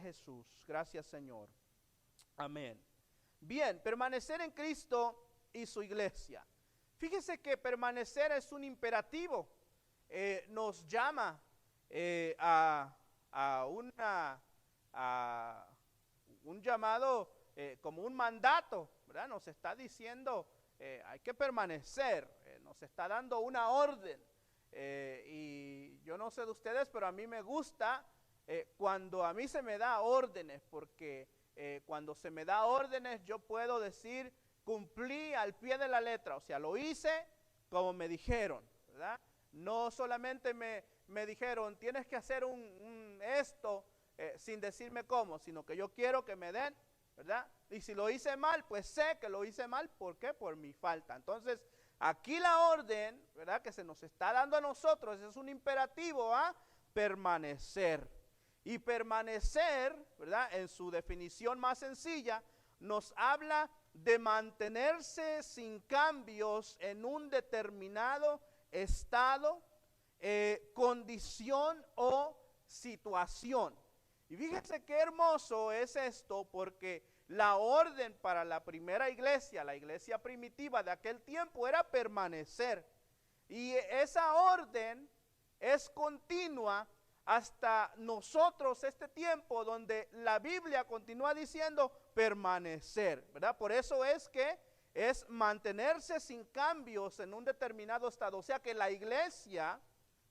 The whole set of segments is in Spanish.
Jesús. Gracias, Señor. Amén. Bien, permanecer en Cristo y su iglesia. Fíjese que permanecer es un imperativo. Nos llama a un llamado como un mandato, ¿verdad? Nos está diciendo hay que permanecer, nos está dando una orden. Y yo no sé de ustedes, pero a mí me gusta cuando a mí se me da órdenes, porque cuando se me da órdenes yo puedo decir cumplí al pie de la letra, o sea, lo hice como me dijeron, ¿verdad? No solamente me dijeron tienes que hacer esto sin decirme cómo, sino que yo quiero que me den, ¿verdad? Y si lo hice mal, pues sé que lo hice mal, ¿por qué? Por mi falta. Entonces, aquí la orden, ¿verdad? Que se nos está dando a nosotros es un imperativo a permanecer. Y permanecer, ¿verdad? En su definición más sencilla, nos habla de mantenerse sin cambios en un determinado estado, condición o situación. Y fíjense qué hermoso es esto, porque la orden para la primera iglesia, la iglesia primitiva de aquel tiempo, era permanecer. Y esa orden es continua hasta nosotros este tiempo, donde la Biblia continúa diciendo permanecer, ¿verdad? Por eso es que es mantenerse sin cambios en un determinado estado. O sea que la iglesia,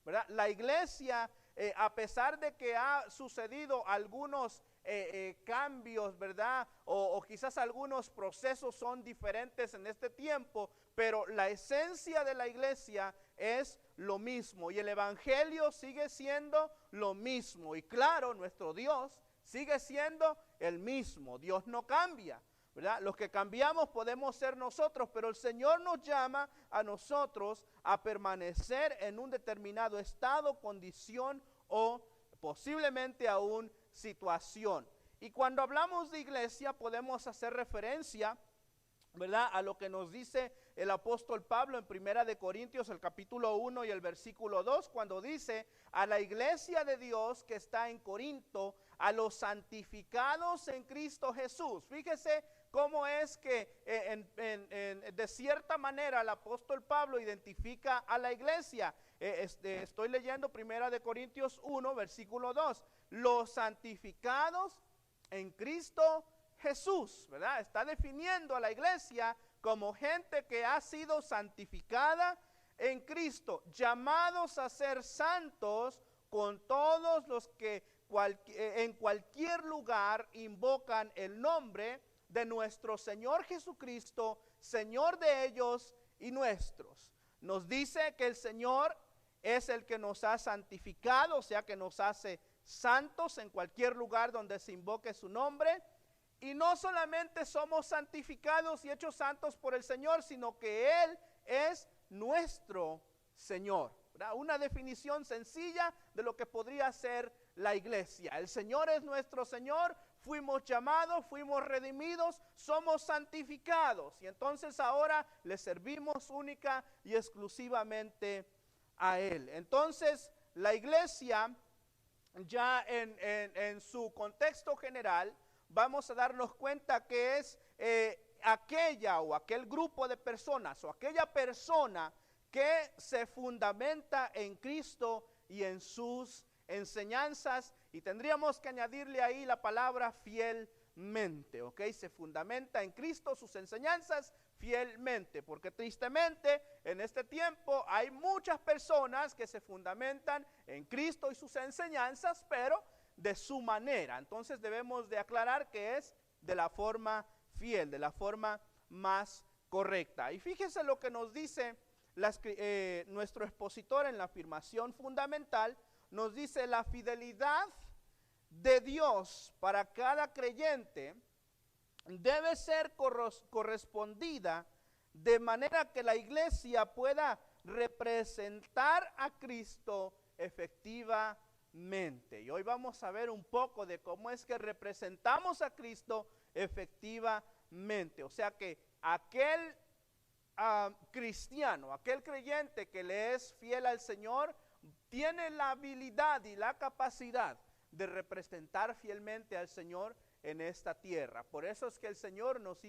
¿verdad? La iglesia, a pesar de que ha sucedido algunos cambios, ¿verdad? O quizás algunos procesos son diferentes en este tiempo, pero la esencia de la iglesia es lo mismo y el evangelio sigue siendo lo mismo. Y claro, nuestro Dios sigue siendo el mismo. Dios no cambia, ¿verdad? Los que cambiamos podemos ser nosotros, pero el Señor nos llama a nosotros a permanecer en un determinado estado, condición o posiblemente aún situación. Y cuando hablamos de iglesia podemos hacer referencia, ¿verdad?, a lo que nos dice el apóstol Pablo en Primera de Corintios, el capítulo 1 y el versículo 2, cuando dice a la iglesia de Dios que está en Corinto, a los santificados en Cristo Jesús. Fíjese cómo es que de cierta manera el apóstol Pablo identifica a la iglesia. Estoy leyendo Primera de Corintios 1, versículo 2. Los santificados en Cristo Jesús, ¿verdad? Está definiendo a la iglesia como gente que ha sido santificada en Cristo, llamados a ser santos con todos los que en cualquier lugar invocan el nombre de nuestro Señor Jesucristo, Señor de ellos y nuestros. Nos dice que el Señor es el que nos ha santificado, o sea que nos hace santos en cualquier lugar donde se invoque su nombre. Y no solamente somos santificados y hechos santos por el Señor, sino que Él es nuestro Señor, ¿verdad? Una definición sencilla de lo que podría ser la iglesia. El Señor es nuestro Señor, fuimos llamados, fuimos redimidos, somos santificados. Y entonces ahora le servimos única y exclusivamente a Él. Entonces la iglesia, ya en su contexto general, vamos a darnos cuenta que es aquella o aquel grupo de personas o aquella persona que se fundamenta en Cristo y en sus enseñanzas, y tendríamos que añadirle ahí la palabra fielmente, ¿ok? Se fundamenta en Cristo, sus enseñanzas fielmente, porque tristemente en este tiempo hay muchas personas que se fundamentan en Cristo y sus enseñanzas, pero de su manera. Entonces debemos de aclarar que es de la forma fiel, de la forma más correcta. Y fíjese lo que nos dice nuestro expositor en la afirmación fundamental. Nos dice: la fidelidad de Dios para cada creyente debe ser correspondida de manera que la iglesia pueda representar a Cristo efectivamente. Y hoy vamos a ver un poco de cómo es que representamos a Cristo efectivamente. O sea que aquel cristiano, aquel creyente que le es fiel al Señor, tiene la habilidad y la capacidad de representar fielmente al Señor en esta tierra. Por eso es que el Señor nos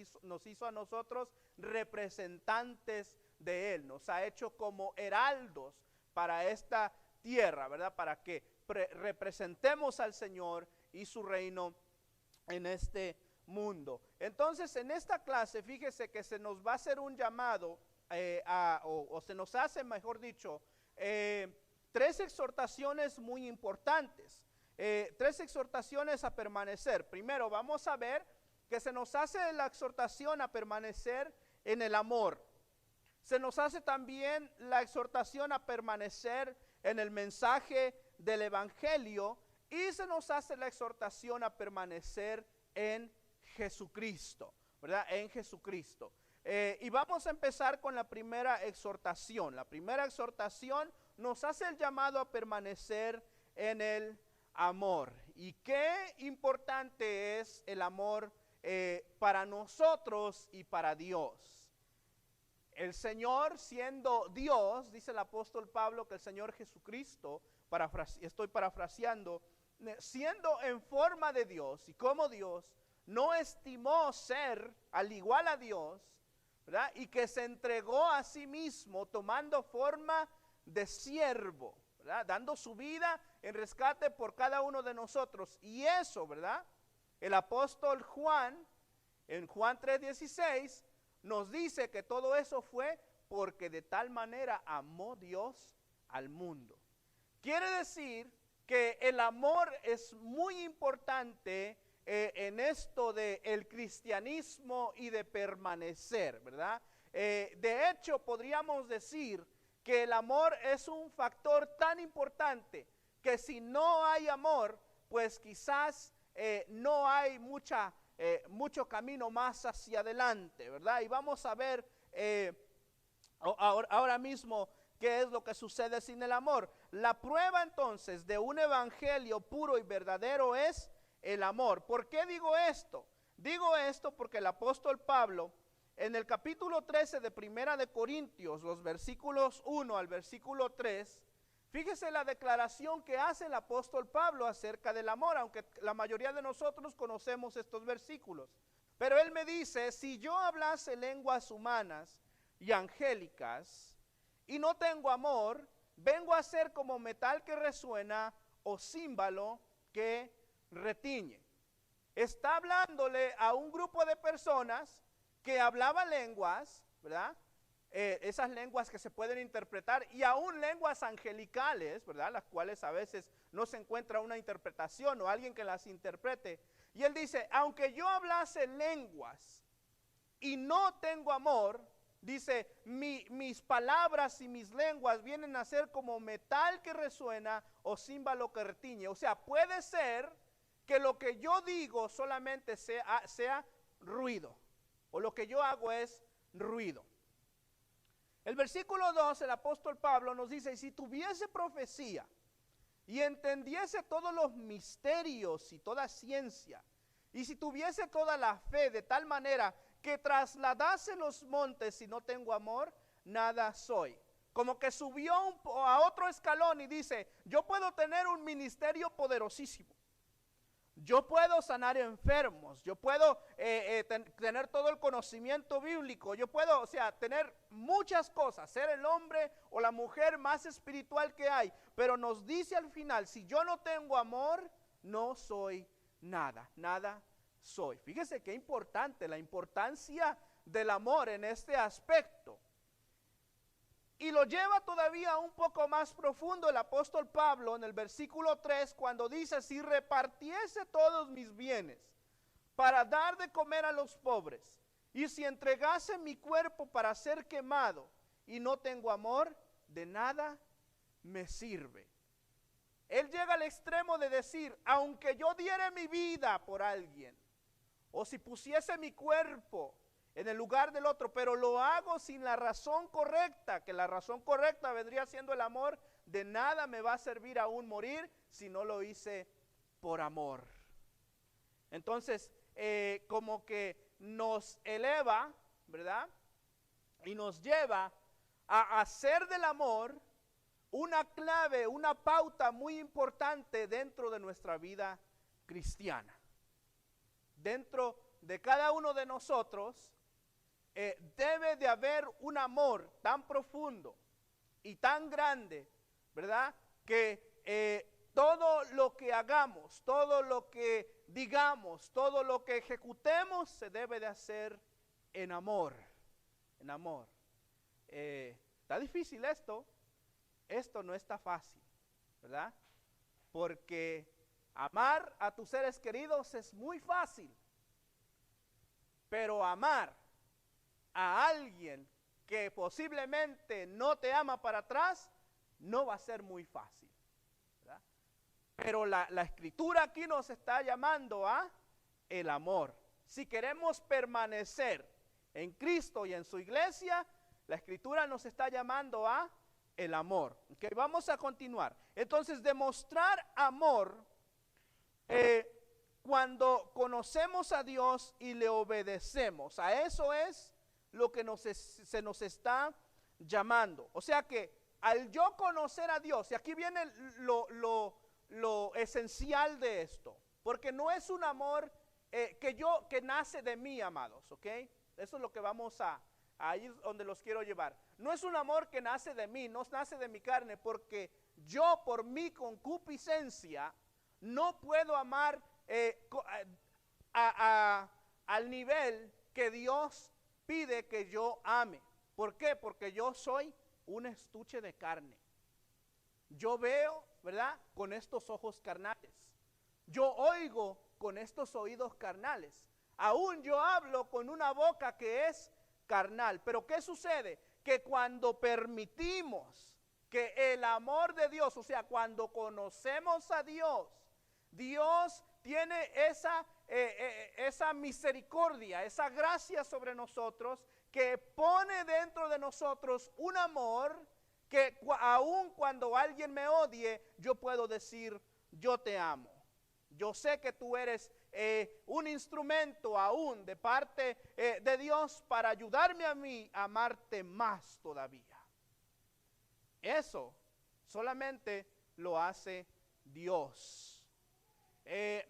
hizo a nosotros representantes de Él, nos ha hecho como heraldos para esta tierra, ¿verdad? Para que representemos al Señor y su reino en este mundo. Entonces, en esta clase, fíjese que se nos va a hacer un llamado, o se nos hace, mejor dicho, 3 exhortaciones muy importantes. 3 exhortaciones a permanecer. Primero, vamos a ver que se nos hace la exhortación a permanecer en el amor. Se nos hace también la exhortación a permanecer en el mensaje del Evangelio, y se nos hace la exhortación a permanecer en Jesucristo, ¿verdad? En Jesucristo. Y vamos a empezar con la primera exhortación. La primera exhortación nos hace el llamado a permanecer en el amor. Y qué importante es el amor para nosotros y para Dios. El Señor, siendo Dios, dice el apóstol Pablo que el Señor Jesucristo, estoy parafraseando, siendo en forma de Dios y como Dios, no estimó ser al igual a Dios, ¿verdad? Y que se entregó a sí mismo tomando forma de siervo, ¿verdad? Dando su vida en rescate por cada uno de nosotros. Y eso, ¿verdad? El apóstol Juan, en Juan 3:16, nos dice que todo eso fue porque de tal manera amó Dios al mundo. Quiere decir que el amor es muy importante en esto de el cristianismo y de permanecer, ¿verdad? De hecho, podríamos decir que el amor es un factor tan importante que si no hay amor, pues quizás no hay mucho camino más hacia adelante, ¿verdad? Y vamos a ver ahora mismo qué es lo que sucede sin el amor. La prueba entonces de un evangelio puro y verdadero es el amor. ¿Por qué digo esto? Digo esto porque el apóstol Pablo, en el capítulo 13 de Primera de Corintios, los versículos 1 al versículo 3, fíjese la declaración que hace el apóstol Pablo acerca del amor, aunque la mayoría de nosotros conocemos estos versículos. Pero él me dice, si yo hablase lenguas humanas y angélicas y no tengo amor, vengo a ser como metal que resuena o címbalo que retiñe. Está hablándole a un grupo de personas que hablaban lenguas, ¿verdad? Esas lenguas que se pueden interpretar, y aún lenguas angelicales, ¿verdad? Las cuales a veces no se encuentra una interpretación o alguien que las interprete. Y él dice, aunque yo hablase lenguas y no tengo amor, dice, mis palabras y mis lenguas vienen a ser como metal que resuena o címbalo que retiñe. O sea, puede ser que lo que yo digo solamente sea ruido, o lo que yo hago es ruido. El versículo 2, el apóstol Pablo nos dice, y si tuviese profecía y entendiese todos los misterios y toda ciencia, y si tuviese toda la fe de tal manera que trasladase los montes y no tengo amor, nada soy. Como que subió a otro escalón y dice, yo puedo tener un ministerio poderosísimo. Yo puedo sanar enfermos, yo puedo tener todo el conocimiento bíblico, yo puedo, tener muchas cosas, ser el hombre o la mujer más espiritual que hay, pero nos dice al final, si yo no tengo amor, no soy nada, nada soy. Fíjese qué importante, la importancia del amor en este aspecto. Y lo lleva todavía un poco más profundo el apóstol Pablo en el versículo 3 cuando dice, si repartiese todos mis bienes para dar de comer a los pobres, y si entregase mi cuerpo para ser quemado y no tengo amor, de nada me sirve. Él llega al extremo de decir, aunque yo diere mi vida por alguien, o si pusiese mi cuerpo en el lugar del otro, pero lo hago sin la razón correcta, que la razón correcta vendría siendo el amor, de nada me va a servir aún morir si no lo hice por amor. Entonces, como que nos eleva, ¿verdad? Y nos lleva a hacer del amor una clave, una pauta muy importante dentro de nuestra vida cristiana. Dentro de cada uno de nosotros debe de haber un amor tan profundo y tan grande, ¿verdad? Que todo lo que hagamos, todo lo que digamos, todo lo que ejecutemos se debe de hacer en amor, en amor. Está difícil esto no está fácil, ¿verdad? Porque amar a tus seres queridos es muy fácil, pero amar a alguien que posiblemente no te ama para atrás, no va a ser muy fácil, ¿verdad? Pero la escritura aquí nos está llamando a el amor. Si queremos permanecer en Cristo y en su iglesia, la escritura nos está llamando a el amor. Okay, vamos a continuar. Entonces, demostrar amor cuando conocemos a Dios y le obedecemos. A eso es lo que se nos está llamando. O sea que al yo conocer a Dios, y aquí viene lo esencial de esto, porque no es un amor que nace de mí, amados, ¿ok? Eso es lo que vamos a ahí es donde los quiero llevar. No es un amor que nace de mí, no nace de mi carne, porque yo por mi concupiscencia no puedo amar al nivel que Dios pide que yo ame. ¿Por qué? Porque yo soy un estuche de carne. Yo veo, ¿verdad? Con estos ojos carnales. Yo oigo con estos oídos carnales. Aún yo hablo con una boca que es carnal. Pero ¿qué sucede? Que cuando permitimos que el amor de Dios, o sea, cuando conocemos a Dios, Dios tiene esa misericordia, esa gracia sobre nosotros, que pone dentro de nosotros un amor que aun cuando alguien me odie, yo puedo decir, yo te amo. Yo sé que tú eres un instrumento aún de parte de Dios para ayudarme a mí a amarte más todavía. Eso solamente lo hace Dios.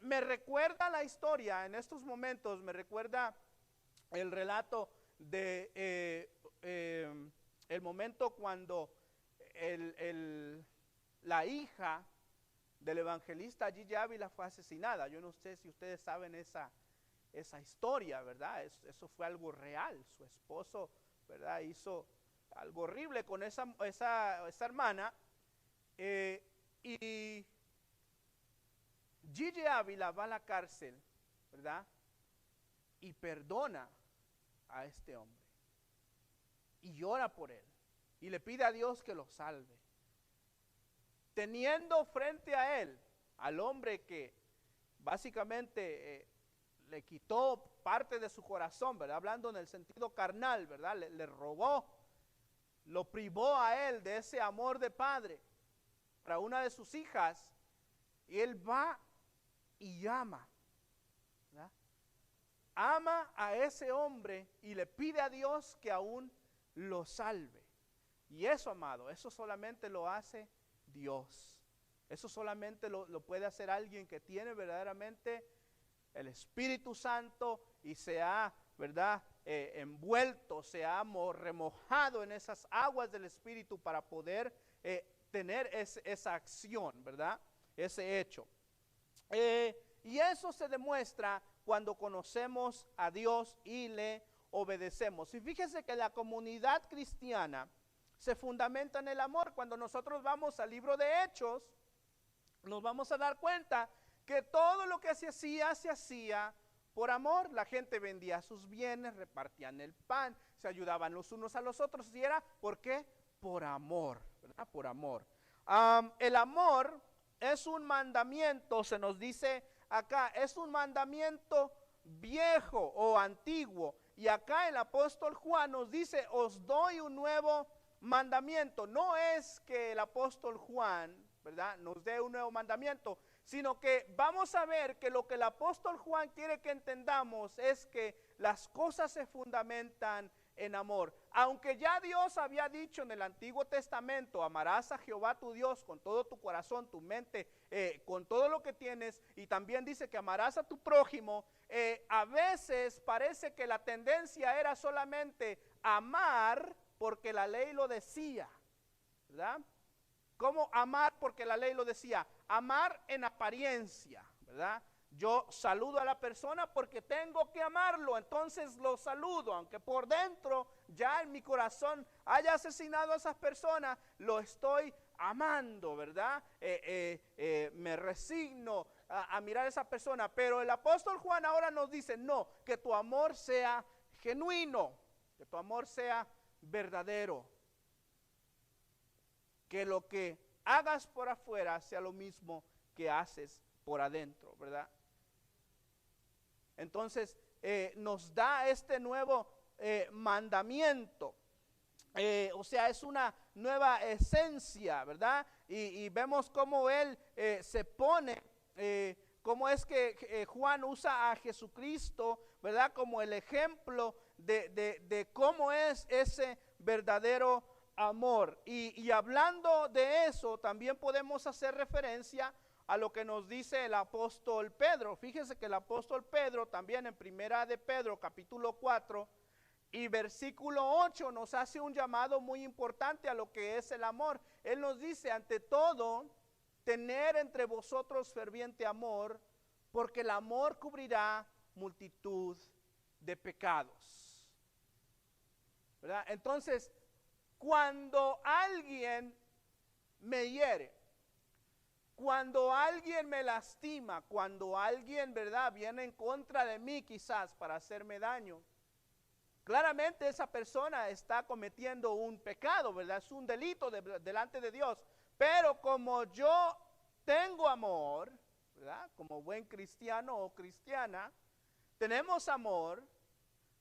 Me recuerda la historia, en estos momentos me recuerda el relato de el momento cuando la hija del evangelista Gigi Ávila fue asesinada. Yo no sé si ustedes saben esa historia, ¿verdad? Eso fue algo real. Su esposo, ¿verdad? Hizo algo horrible con esa hermana. Y Gigi Ávila va a la cárcel, ¿verdad? Y perdona a este hombre. Y llora por él. Y le pide a Dios que lo salve. Teniendo frente a él al hombre que básicamente le quitó parte de su corazón, ¿verdad? Hablando en el sentido carnal, ¿verdad? Le robó, lo privó a él de ese amor de padre para una de sus hijas, y él va y ama, ¿verdad? Ama a ese hombre y le pide a Dios que aún lo salve. Y eso, amado, eso solamente lo hace Dios. Eso solamente lo puede hacer alguien que tiene verdaderamente el Espíritu Santo y se ha, ¿verdad? Envuelto, se ha remojado en esas aguas del Espíritu para poder tener esa acción, ¿verdad? Ese hecho. Y eso se demuestra cuando conocemos a Dios y le obedecemos. Y fíjese que la comunidad cristiana se fundamenta en el amor. Cuando nosotros vamos al libro de Hechos, nos vamos a dar cuenta que todo lo que se hacía por amor. La gente vendía sus bienes, repartían el pan, se ayudaban los unos a los otros. ¿Y era por qué? Por amor, ¿verdad? Por amor. El amor es un mandamiento, se nos dice acá, es un mandamiento viejo o antiguo. Y acá el apóstol Juan nos dice, os doy un nuevo mandamiento. No es que el apóstol Juan, ¿verdad?, nos dé un nuevo mandamiento, sino que vamos a ver que lo que el apóstol Juan quiere que entendamos es que las cosas se fundamentan en amor. Aunque ya Dios había dicho en el Antiguo Testamento, amarás a Jehová tu Dios con todo tu corazón, tu mente, con todo lo que tienes, y también dice que amarás a tu prójimo, a veces parece que la tendencia era solamente amar porque la ley lo decía, ¿verdad? ¿Cómo amar? Porque la ley lo decía. Amar en apariencia, ¿verdad? Yo saludo a la persona porque tengo que amarlo, entonces lo saludo, aunque por dentro ya en mi corazón haya asesinado a esas personas, lo estoy amando, ¿verdad? Me resigno a mirar a esa persona, pero el apóstol Juan ahora nos dice, no, que tu amor sea genuino, que tu amor sea verdadero, que lo que hagas por afuera sea lo mismo que haces por adentro, ¿verdad? Entonces nos da este nuevo mandamiento, o sea, es una nueva esencia, ¿verdad? Y vemos cómo él se pone, cómo es que Juan usa a Jesucristo, ¿verdad? Como el ejemplo de cómo es ese verdadero amor. Y hablando de eso, también podemos hacer referencia a lo que nos dice el apóstol Pedro. Fíjese que el apóstol Pedro también en primera de Pedro capítulo 4 y versículo 8 nos hace un llamado muy importante a lo que es el amor. Él nos dice, ante todo, tener entre vosotros ferviente amor, porque el amor cubrirá multitud de pecados, ¿verdad? Entonces, cuando alguien me hiere, cuando alguien me lastima, cuando alguien, ¿verdad?, viene en contra de mí quizás para hacerme daño, claramente esa persona está cometiendo un pecado, ¿verdad? Es un delito delante de Dios. Pero como yo tengo amor, ¿verdad? Como buen cristiano o cristiana, tenemos amor,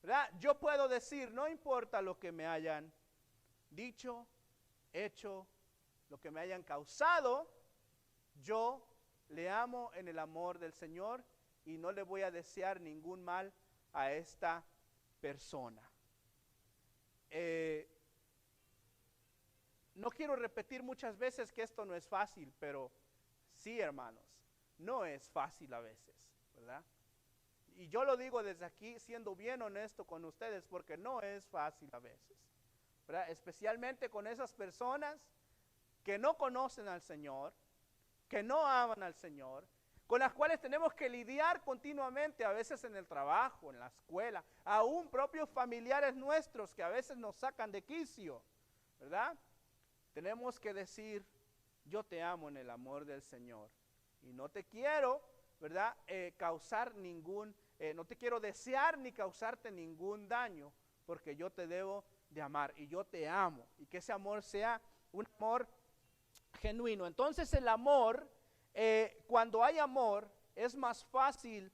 ¿verdad? Yo puedo decir, no importa lo que me hayan dicho, hecho, lo que me hayan causado, yo le amo en el amor del Señor y no le voy a desear ningún mal a esta persona. No quiero repetir muchas veces que esto no es fácil, pero sí, hermanos, no es fácil a veces, ¿verdad? Y yo lo digo desde aquí siendo bien honesto con ustedes porque no es fácil a veces, ¿verdad? Especialmente con esas personas que no conocen al Señor, que no aman al Señor, con las cuales tenemos que lidiar continuamente, a veces en el trabajo, en la escuela, aún propios familiares nuestros que a veces nos sacan de quicio, ¿verdad? Tenemos que decir, yo te amo en el amor del Señor y no te quiero, ¿verdad? Causar ningún, no te quiero desear ni causarte ningún daño, porque yo te debo de amar y yo te amo, y que ese amor sea un amor genuino. Entonces el amor, cuando hay amor, es más fácil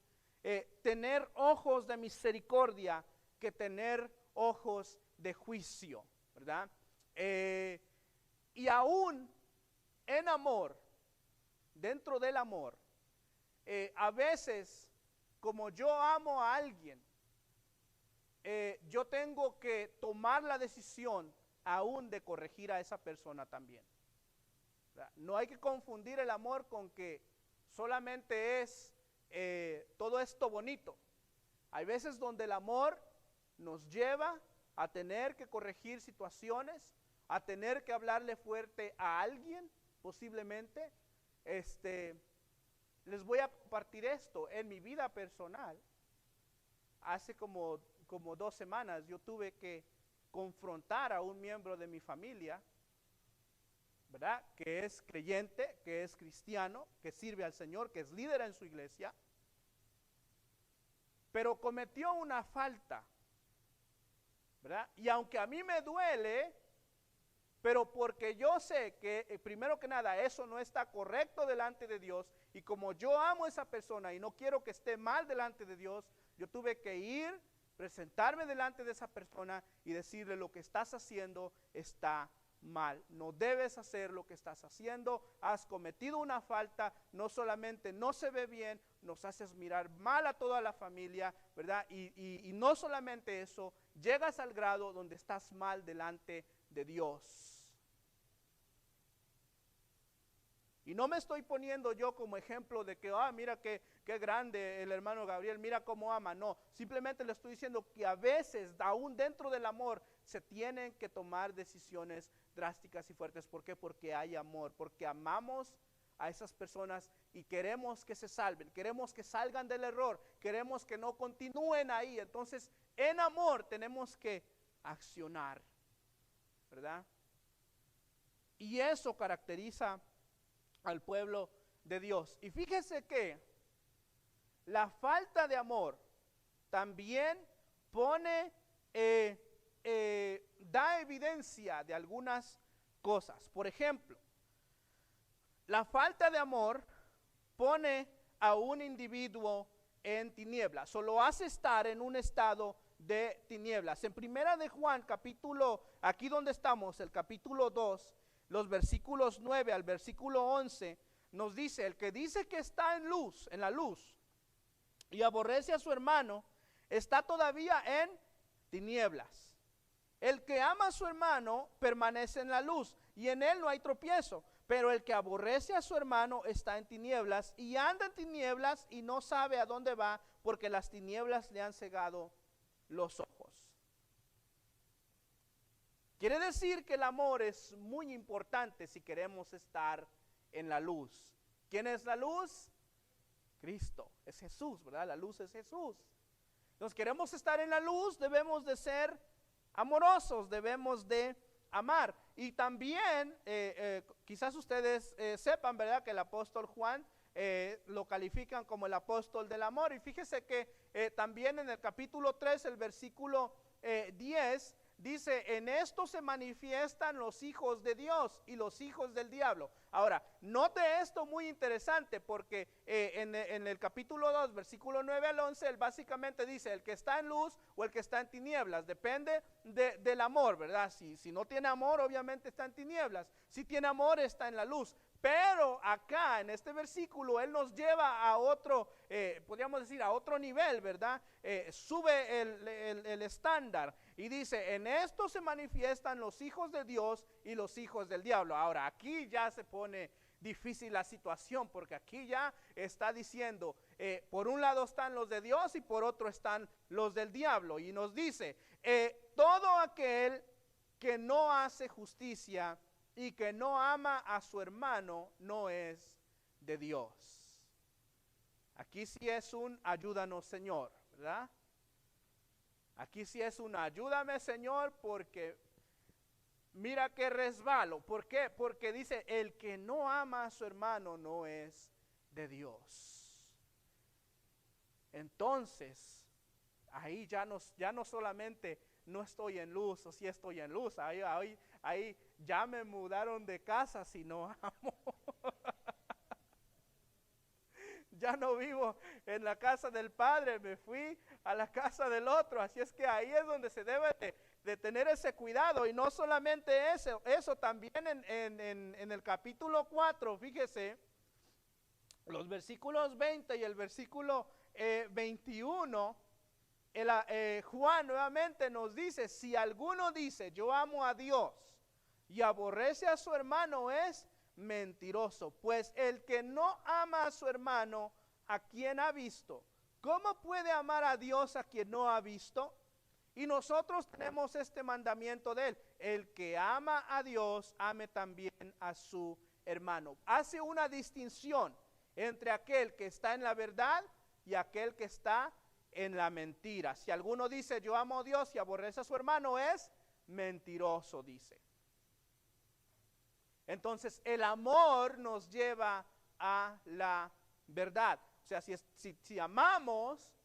tener ojos de misericordia que tener ojos de juicio, ¿verdad? Y aún en amor, dentro del amor, a veces, como yo amo a alguien, yo tengo que tomar la decisión aún de corregir a esa persona también. No hay que confundir el amor con que solamente es todo esto bonito. Hay veces donde el amor nos lleva a tener que corregir situaciones, a tener que hablarle fuerte a alguien, posiblemente. Les voy a compartir esto. En mi vida personal, hace como 2 semanas, yo tuve que confrontar a un miembro de mi familia, ¿verdad? Que es creyente, que es cristiano, que sirve al Señor, que es líder en su iglesia, pero cometió una falta, ¿verdad? Y aunque a mí me duele, pero porque yo sé que primero que nada eso no está correcto delante de Dios, y como yo amo a esa persona y no quiero que esté mal delante de Dios, yo tuve que ir, presentarme delante de esa persona y decirle: lo que estás haciendo está mal, no debes hacer lo que estás haciendo, has cometido una falta, no solamente no se ve bien, nos haces mirar mal a toda la familia, ¿verdad? Y no solamente eso, llegas al grado donde estás mal delante de Dios. Y no me estoy poniendo yo como ejemplo de que, mira qué grande el hermano Gabriel, mira cómo ama. No, simplemente le estoy diciendo que a veces, aún dentro del amor, se tienen que tomar decisiones drásticas y fuertes. ¿Por qué? Porque hay amor, porque amamos a esas personas y queremos que se salven, queremos que salgan del error, queremos que no continúen ahí. Entonces, en amor tenemos que accionar, ¿verdad? Y eso caracteriza al pueblo de Dios. Y fíjese que la falta de amor también pone, da evidencia de algunas cosas. Por ejemplo, la falta de amor pone a un individuo en tinieblas, o lo hace estar en un estado de tinieblas. En primera de Juan, capítulo, aquí donde estamos, el capítulo 2, los versículos 9 al versículo 11, nos dice: el que dice que está en luz, en la luz, y aborrece a su hermano, está todavía en tinieblas. El que ama a su hermano permanece en la luz, y en él no hay tropiezo. Pero el que aborrece a su hermano está en tinieblas, y anda en tinieblas y no sabe a dónde va, porque las tinieblas le han cegado los ojos. Quiere decir que el amor es muy importante si queremos estar en la luz. ¿Quién es la luz? Cristo, es Jesús, ¿verdad? La luz es Jesús. Entonces, queremos estar en la luz, debemos de ser amorosos, debemos de amar. Y también, quizás ustedes sepan, ¿verdad?, que el apóstol Juan lo califican como el apóstol del amor. Y fíjese que también en el capítulo 3, el versículo 10, dice: en esto se manifiestan los hijos de Dios y los hijos del diablo. Ahora, note esto muy interesante, porque en el capítulo 2, versículo 9 al 11, él básicamente dice: el que está en luz o el que está en tinieblas, depende del amor, ¿verdad? Si no tiene amor, obviamente está en tinieblas. Si tiene amor, está en la luz. Pero acá en este versículo él nos lleva a otro, podríamos decir a otro nivel, ¿verdad? Sube el estándar y dice: en esto se manifiestan los hijos de Dios y los hijos del diablo. Ahora, aquí ya se pone difícil la situación, porque aquí ya está diciendo, por un lado están los de Dios y por otro están los del diablo. Y nos dice, todo aquel que no hace justicia y que no ama a su hermano no es de Dios. Aquí sí es un ayúdanos, Señor, ¿verdad? Aquí sí es un ayúdame, Señor, porque mira que resbalo. ¿Por qué? Porque dice: el que no ama a su hermano no es de Dios. Entonces, ahí ya no solamente no estoy en luz, o sí estoy en luz, ahí ya me mudaron de casa si no amo. Ya no vivo en la casa del Padre, me fui a la casa del otro. Así es que ahí es donde se debe de tener ese cuidado. Y no solamente eso también en el capítulo 4, fíjese, los versículos 20 y el versículo 21, Juan nuevamente nos dice: si alguno dice yo amo a Dios y aborrece a su hermano, es mentiroso, pues el que no ama a su hermano, a quien ha visto, ¿cómo puede amar a Dios a quien no ha visto? Y nosotros tenemos este mandamiento de él: el que ama a Dios, ame también a su hermano. Hace una distinción entre aquel que está en la verdad y aquel que está en la mentira. Si alguno dice yo amo a Dios y aborrece a su hermano, es mentiroso, dice. Entonces el amor nos lleva a la verdad. O sea, si amamos,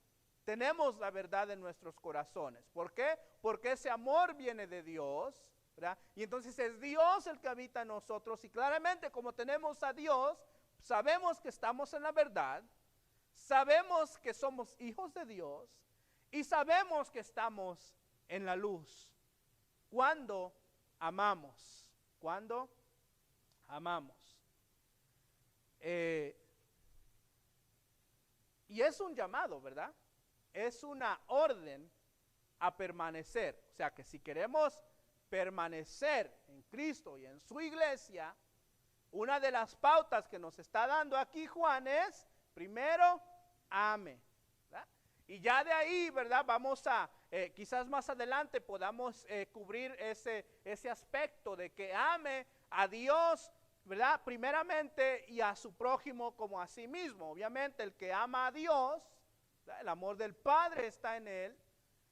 tenemos la verdad en nuestros corazones. ¿Por qué? Porque ese amor viene de Dios, ¿verdad? Y entonces es Dios el que habita en nosotros. Y claramente, como tenemos a Dios, sabemos que estamos en la verdad, sabemos que somos hijos de Dios y sabemos que estamos en la luz. Cuando amamos, cuando amamos. Y es un llamado, ¿verdad? Es una orden a permanecer. O sea que si queremos permanecer en Cristo y en su iglesia, una de las pautas que nos está dando aquí Juan es, primero, ame. ¿Verdad? Y ya de ahí, ¿verdad? Vamos a, quizás más adelante podamos cubrir ese aspecto de que ame a Dios, ¿verdad? Primeramente, y a su prójimo como a sí mismo. Obviamente el que ama a Dios, ¿verdad? El amor del Padre está en él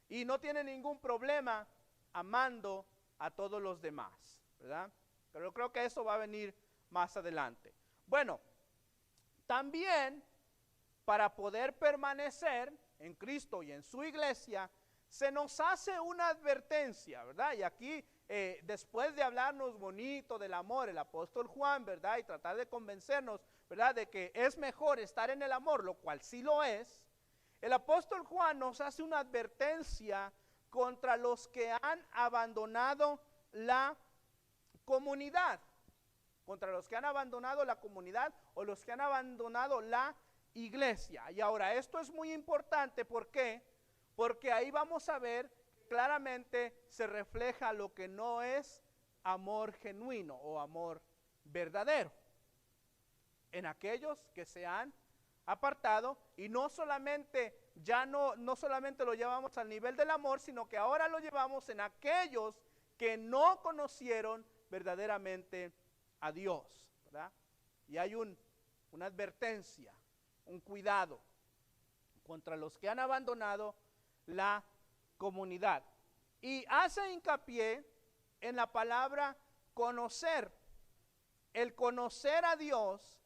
y no tiene ningún problema amando a todos los demás, ¿verdad? Pero creo que eso va a venir más adelante. Bueno, también para poder permanecer en Cristo y en su iglesia, se nos hace una advertencia, ¿verdad? Y aquí, después de hablarnos bonito del amor, el apóstol Juan, ¿verdad? Y tratar de convencernos, ¿verdad? De que es mejor estar en el amor, lo cual sí lo es. El apóstol Juan nos hace una advertencia contra los que han abandonado la comunidad. Contra los que han abandonado la comunidad o los que han abandonado la iglesia. Y ahora esto es muy importante, ¿por qué? Porque ahí vamos a ver claramente se refleja lo que no es amor genuino o amor verdadero en aquellos que se han apartado, y no solamente no solamente lo llevamos al nivel del amor, sino que ahora lo llevamos en aquellos que no conocieron verdaderamente a Dios, ¿verdad? Y hay una advertencia, un cuidado contra los que han abandonado la comunidad. Y hace hincapié en la palabra conocer. El conocer a Dios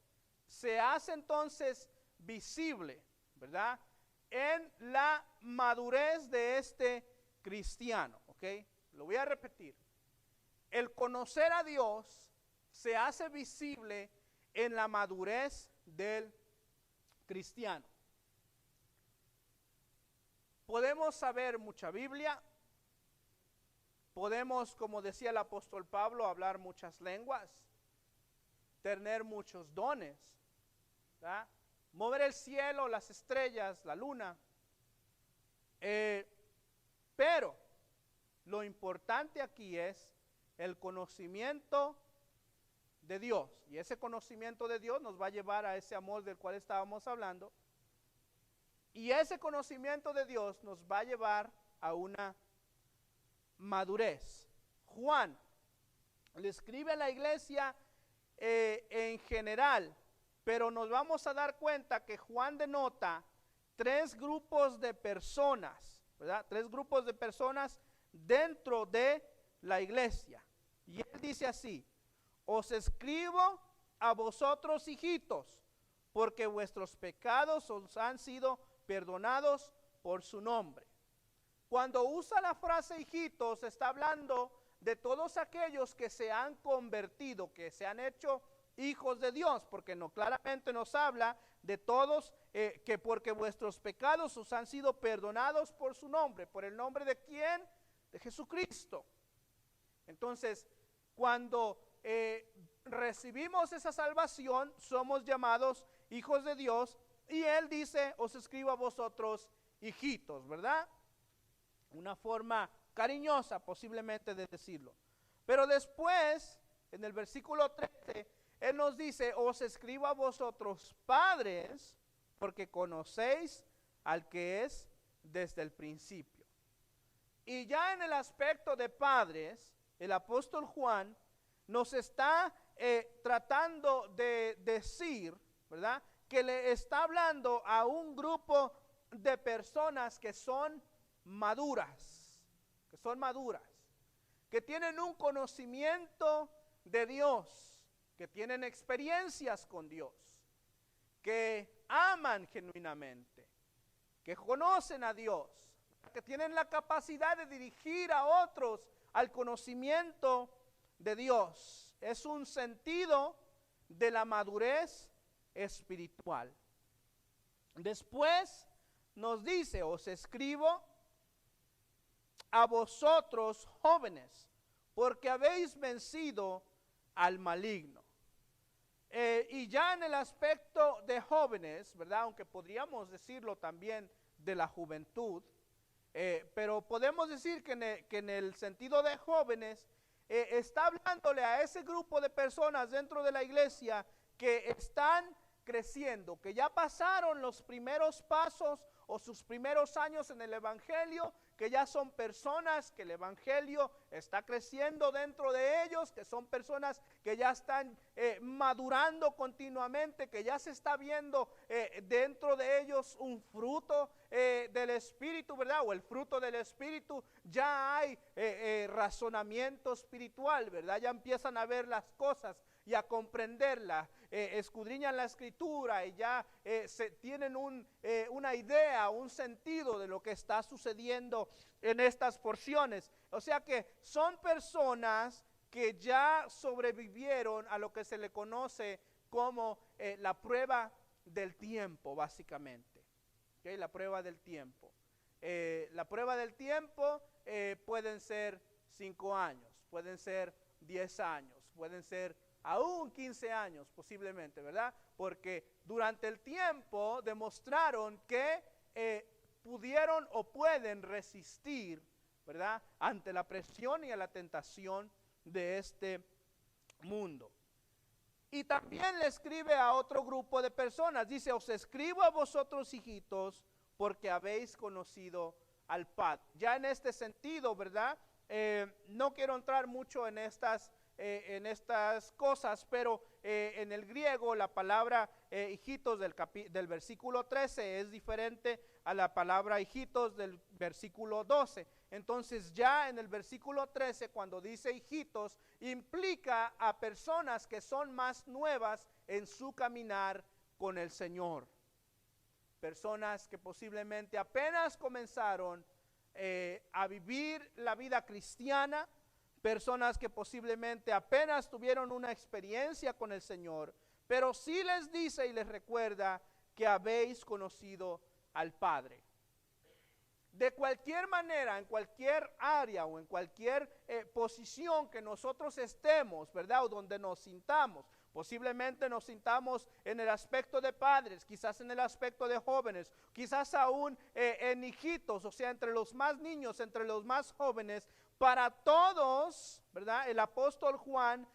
se hace entonces visible, ¿verdad? En la madurez de este cristiano, ¿ok? Lo voy a repetir. El conocer a Dios se hace visible en la madurez del cristiano. Podemos saber mucha Biblia, podemos, como decía el apóstol Pablo, hablar muchas lenguas, tener muchos dones, ¿verdad? Mover el cielo, las estrellas, la luna, pero lo importante aquí es el conocimiento de Dios, y ese conocimiento de Dios nos va a llevar a ese amor del cual estábamos hablando, y ese conocimiento de Dios nos va a llevar a una madurez. Juan le escribe a la iglesia en general, pero nos vamos a dar cuenta que Juan denota tres grupos de personas, ¿verdad? Tres grupos de personas dentro de la iglesia. Y él dice así: os escribo a vosotros, hijitos, porque vuestros pecados os han sido perdonados por su nombre. Cuando usa la frase hijitos, está hablando de todos aquellos que se han convertido, que se han hecho hijos de Dios, porque no claramente nos habla de todos que porque vuestros pecados os han sido perdonados por su nombre. ¿Por el nombre de quién? De Jesucristo. Entonces, cuando recibimos esa salvación, somos llamados hijos de Dios, y él dice: os escribo a vosotros, hijitos, ¿verdad? Una forma cariñosa posiblemente de decirlo. Pero después, en el versículo 13, él nos dice: os escribo a vosotros, padres, porque conocéis al que es desde el principio. Y ya en el aspecto de padres, el apóstol Juan nos está tratando de decir, ¿verdad?, que le está hablando a un grupo de personas que son maduras, que tienen un conocimiento de Dios, que tienen experiencias con Dios, que aman genuinamente, que conocen a Dios, que tienen la capacidad de dirigir a otros al conocimiento de Dios. Es un sentido de la madurez espiritual. Después nos dice: os escribo a vosotros, jóvenes, porque habéis vencido al maligno. Y ya en el aspecto de jóvenes, ¿verdad?, aunque podríamos decirlo también de la juventud, Pero podemos decir que en el sentido de jóvenes, está hablándole a ese grupo de personas dentro de la iglesia que están creciendo, que ya pasaron los primeros pasos o sus primeros años en el evangelio, que ya son personas que el evangelio está creciendo dentro de ellos, que son personas que ya están madurando continuamente, que ya se está viendo dentro de ellos un fruto del Espíritu, ¿verdad? O el fruto del Espíritu, ya hay razonamiento espiritual, ¿verdad? Ya empiezan a ver las cosas y a comprenderla, escudriñan la escritura y ya tienen una idea, un sentido de lo que está sucediendo en estas porciones. O sea que son personas que ya sobrevivieron a lo que se le conoce como la prueba del tiempo, básicamente. ¿Okay? La prueba del tiempo. La prueba del tiempo pueden ser 5 años, pueden ser 10 años, pueden ser aún 15 años posiblemente, ¿verdad? Porque durante el tiempo demostraron que pudieron o pueden resistir, ¿verdad? Ante la presión y a la tentación de este mundo. Y también le escribe a otro grupo de personas, dice, os escribo a vosotros hijitos, porque habéis conocido al Padre. Ya en este sentido, ¿verdad? No quiero entrar mucho en estas cosas, pero en el griego la palabra hijitos del versículo 13 es diferente a la palabra hijitos del versículo 12. Entonces ya en el versículo 13, cuando dice hijitos, implica a personas que son más nuevas en su caminar con el Señor. Personas que posiblemente apenas comenzaron a vivir la vida cristiana, personas que posiblemente apenas tuvieron una experiencia con el Señor, pero sí les dice y les recuerda que habéis conocido al Padre. De cualquier manera, en cualquier área o en cualquier posición que nosotros estemos, ¿verdad? O donde nos sintamos, posiblemente nos sintamos en el aspecto de padres, quizás en el aspecto de jóvenes, quizás aún en hijitos, o sea, entre los más niños, entre los más jóvenes. Para todos, ¿verdad? El apóstol Juan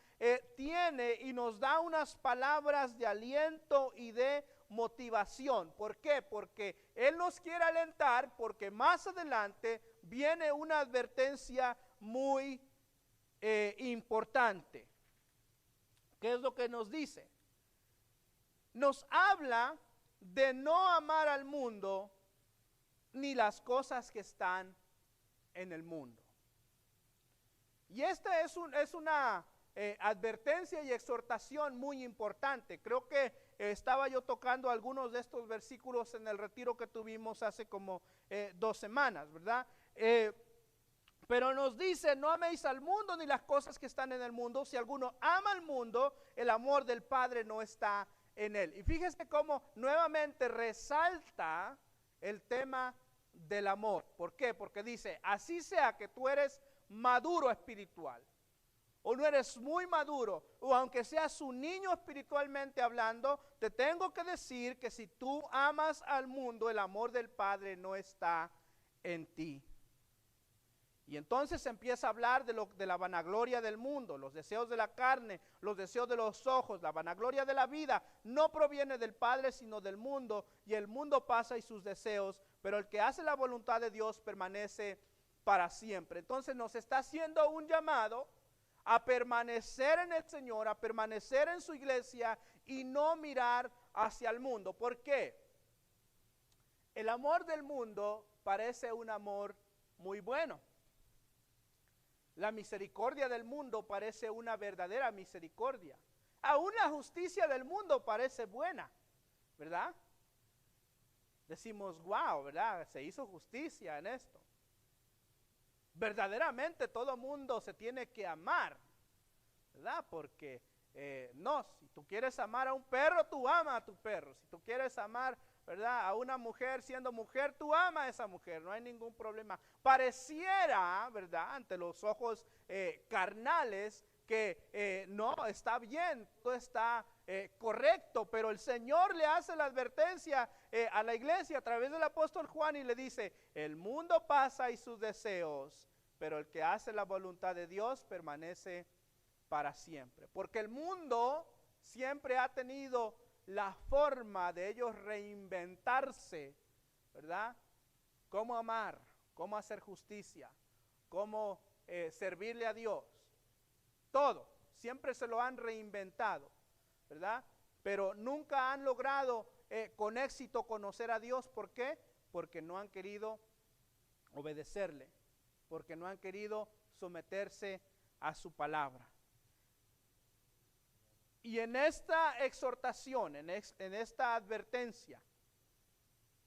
tiene y nos da unas palabras de aliento y de motivación. ¿Por qué? Porque Él nos quiere alentar, porque más adelante viene una advertencia muy importante. ¿Qué es lo que nos dice? Nos habla de no amar al mundo ni las cosas que están en el mundo. Y esta es una advertencia y exhortación muy importante. Creo que estaba yo tocando algunos de estos versículos en el retiro que tuvimos hace como 2 semanas, ¿verdad? Pero nos dice, no améis al mundo ni las cosas que están en el mundo. Si alguno ama al mundo, el amor del Padre no está en él. Y fíjese cómo nuevamente resalta el tema del amor. ¿Por qué? Porque dice, así sea que tú eres maduro espiritual, o no eres muy maduro, o aunque seas un niño espiritualmente hablando, te tengo que decir que si tú amas al mundo, el amor del Padre no está en ti. Y entonces empieza a hablar de la vanagloria del mundo, los deseos de la carne, los deseos de los ojos, la vanagloria de la vida no proviene del Padre sino del mundo, y el mundo pasa y sus deseos, pero el que hace la voluntad de Dios permanece para siempre. Entonces nos está haciendo un llamado a permanecer en el Señor, a permanecer en su iglesia y no mirar hacia el mundo. ¿Por qué? El amor del mundo parece un amor muy bueno. La misericordia del mundo parece una verdadera misericordia. Aún la justicia del mundo parece buena, ¿verdad? Decimos, wow, ¿verdad? Se hizo justicia en esto. Verdaderamente todo mundo se tiene que amar, ¿verdad? Porque no, si tú quieres amar a un perro, tú ama a tu perro. Si tú quieres amar, ¿verdad?, a una mujer siendo mujer, tú ama a esa mujer, no hay ningún problema. Pareciera, ¿verdad?, ante los ojos carnales que no, está bien, todo está correcto, pero el Señor le hace la advertencia a la iglesia a través del apóstol Juan y le dice, el mundo pasa y sus deseos, pero el que hace la voluntad de Dios permanece para siempre. Porque el mundo siempre ha tenido la forma de ellos reinventarse, ¿verdad? Cómo amar, cómo hacer justicia, cómo servirle a Dios. Todo, siempre se lo han reinventado, ¿verdad? Pero nunca han logrado con éxito conocer a Dios. ¿Por qué? Porque no han querido obedecerle, porque no han querido someterse a su palabra. Y en esta exhortación, en esta advertencia,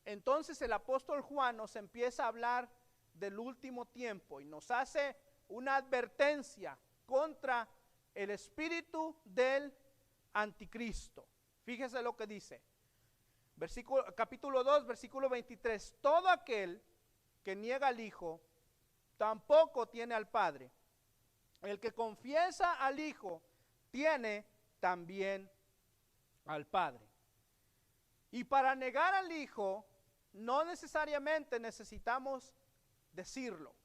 entonces el apóstol Juan nos empieza a hablar del último tiempo y nos hace una advertencia contra el espíritu del anticristo. Fíjese lo que dice, capítulo 2, versículo 23. Todo aquel que niega al Hijo, tampoco tiene al Padre. El que confiesa al Hijo, tiene también al Padre. Y para negar al Hijo, no necesariamente necesitamos decirlo.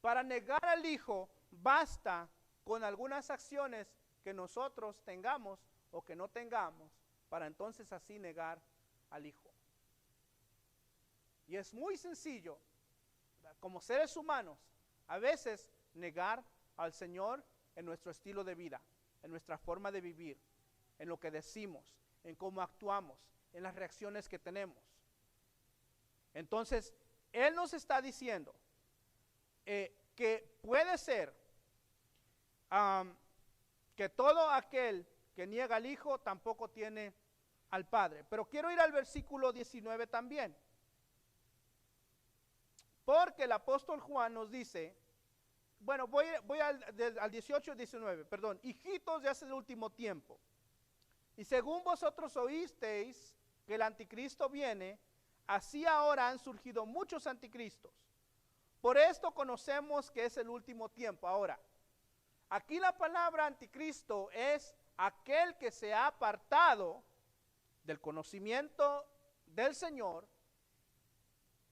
Para negar al Hijo, basta con algunas acciones que nosotros tengamos o que no tengamos, para entonces así negar al Hijo. Y es muy sencillo, como seres humanos, a veces negar al Señor en nuestro estilo de vida, en nuestra forma de vivir, en lo que decimos, en cómo actuamos, en las reacciones que tenemos. Entonces, Él nos está diciendo que puede ser que todo aquel que niega al Hijo tampoco tiene al Padre. Pero quiero ir al versículo 19 también. Porque el apóstol Juan nos dice, bueno, voy al 18 y 19, perdón. Hijitos, ya es el último tiempo. Y según vosotros oísteis que el anticristo viene, así ahora han surgido muchos anticristos. Por esto conocemos que es el último tiempo. Ahora, aquí la palabra anticristo es aquel que se ha apartado del conocimiento del Señor,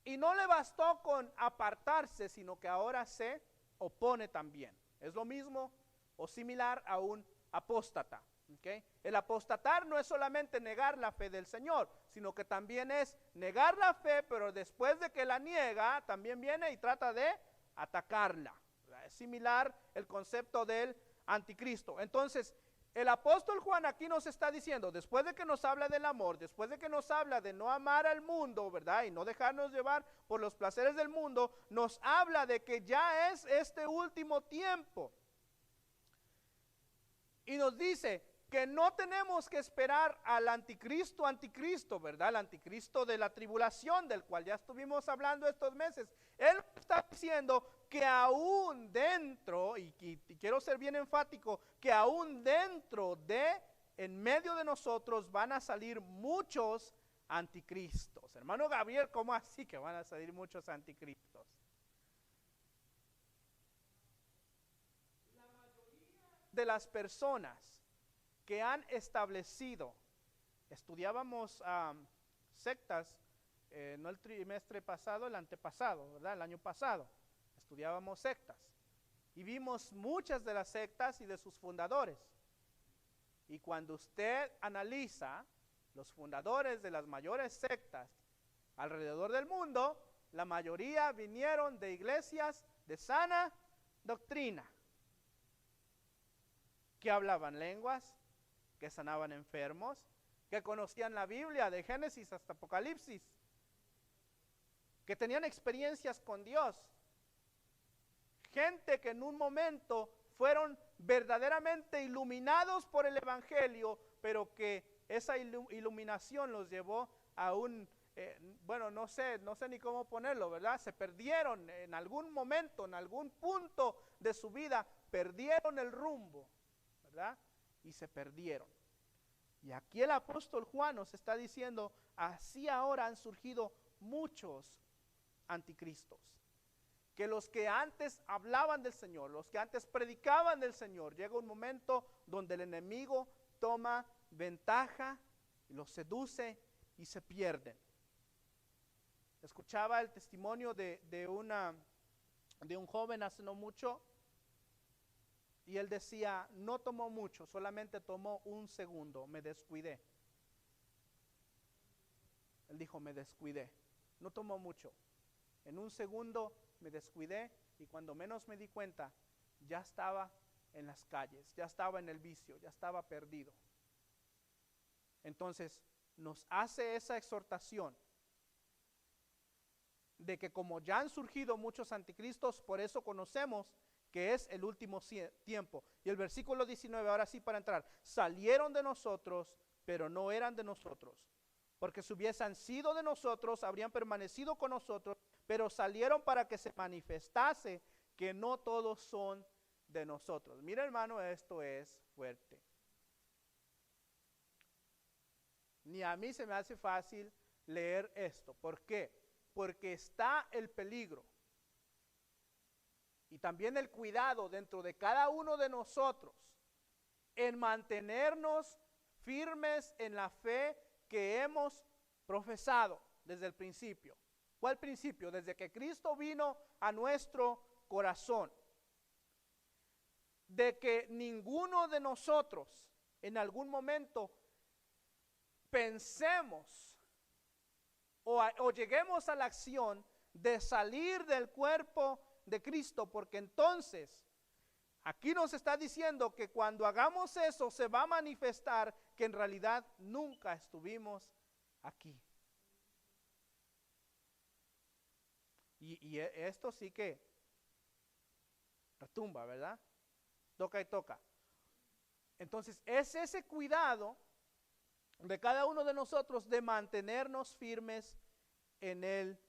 y no le bastó con apartarse, sino que ahora se opone también. Es lo mismo o similar a un apóstata. ¿Okay? El apostatar no es solamente negar la fe del Señor, sino que también es negar la fe, pero después de que la niega, también viene y trata de atacarla. Es similar el concepto del anticristo. Entonces, el apóstol Juan aquí nos está diciendo, después de que nos habla del amor, después de que nos habla de no amar al mundo, ¿verdad? Y no dejarnos llevar por los placeres del mundo, nos habla de que ya es este último tiempo. Y nos dice que no tenemos que esperar al anticristo, ¿verdad? El anticristo de la tribulación, del cual ya estuvimos hablando estos meses. Él está diciendo que aún dentro, y quiero ser bien enfático, que aún dentro en medio de nosotros van a salir muchos anticristos. Hermano Gabriel, ¿cómo así que van a salir muchos anticristos? La mayoría de las personas que han establecido, estudiábamos sectas, no el trimestre pasado, el antepasado, ¿verdad? El año pasado, estudiábamos sectas y vimos muchas de las sectas y de sus fundadores. Y cuando usted analiza los fundadores de las mayores sectas alrededor del mundo, la mayoría vinieron de iglesias de sana doctrina, que hablaban lenguas, que sanaban enfermos, que conocían la Biblia de Génesis hasta Apocalipsis, que tenían experiencias con Dios, gente que en un momento fueron verdaderamente iluminados por el Evangelio, pero que esa iluminación los llevó a un, bueno, no sé ni cómo ponerlo, ¿verdad? Se perdieron en algún momento, en algún punto de su vida, perdieron el rumbo, ¿verdad? Y se perdieron. Y aquí el apóstol Juan nos está diciendo, así ahora han surgido muchos anticristos. Que los que antes hablaban del Señor, los que antes predicaban del Señor, llega un momento donde el enemigo toma ventaja y los seduce y se pierden. Escuchaba el testimonio de un joven hace no mucho, y él decía, no tomó mucho, solamente tomó un segundo, me descuidé. Él dijo, me descuidé, no tomó mucho. En un segundo me descuidé y cuando menos me di cuenta, ya estaba en las calles, ya estaba en el vicio, ya estaba perdido. Entonces, nos hace esa exhortación de que como ya han surgido muchos anticristos, por eso conocemos que es el último tiempo. Y el versículo 19, ahora sí para entrar, salieron de nosotros, pero no eran de nosotros. Porque si hubiesen sido de nosotros, habrían permanecido con nosotros, pero salieron para que se manifestase que no todos son de nosotros. Mira, hermano, esto es fuerte. Ni a mí se me hace fácil leer esto. ¿Por qué? Porque está el peligro y también el cuidado dentro de cada uno de nosotros en mantenernos firmes en la fe que hemos profesado desde el principio. ¿Cuál principio? Desde que Cristo vino a nuestro corazón. De que ninguno de nosotros en algún momento pensemos o lleguemos a la acción de salir del cuerpo de Cristo, porque entonces aquí nos está diciendo que cuando hagamos eso se va a manifestar que en realidad nunca estuvimos aquí. Y esto sí que retumba, ¿verdad? Toca y toca. Entonces es ese cuidado de cada uno de nosotros de mantenernos firmes en el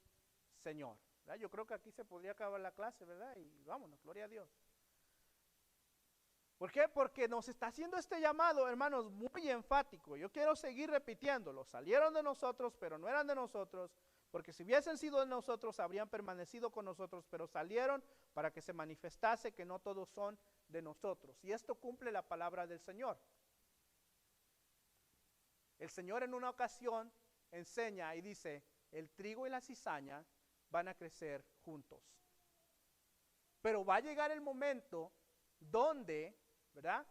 Señor. ¿Verdad? Yo creo que aquí se podría acabar la clase, ¿verdad? Y vámonos, gloria a Dios. ¿Por qué? Porque nos está haciendo este llamado, hermanos, muy enfático. Yo quiero seguir repitiéndolo. Salieron de nosotros, pero no eran de nosotros, porque si hubiesen sido de nosotros, habrían permanecido con nosotros, pero salieron para que se manifestase que no todos son de nosotros. Y esto cumple la palabra del Señor. El Señor en una ocasión enseña y dice, el trigo y la cizaña van a crecer juntos. Pero va a llegar el momento donde, ¿verdad?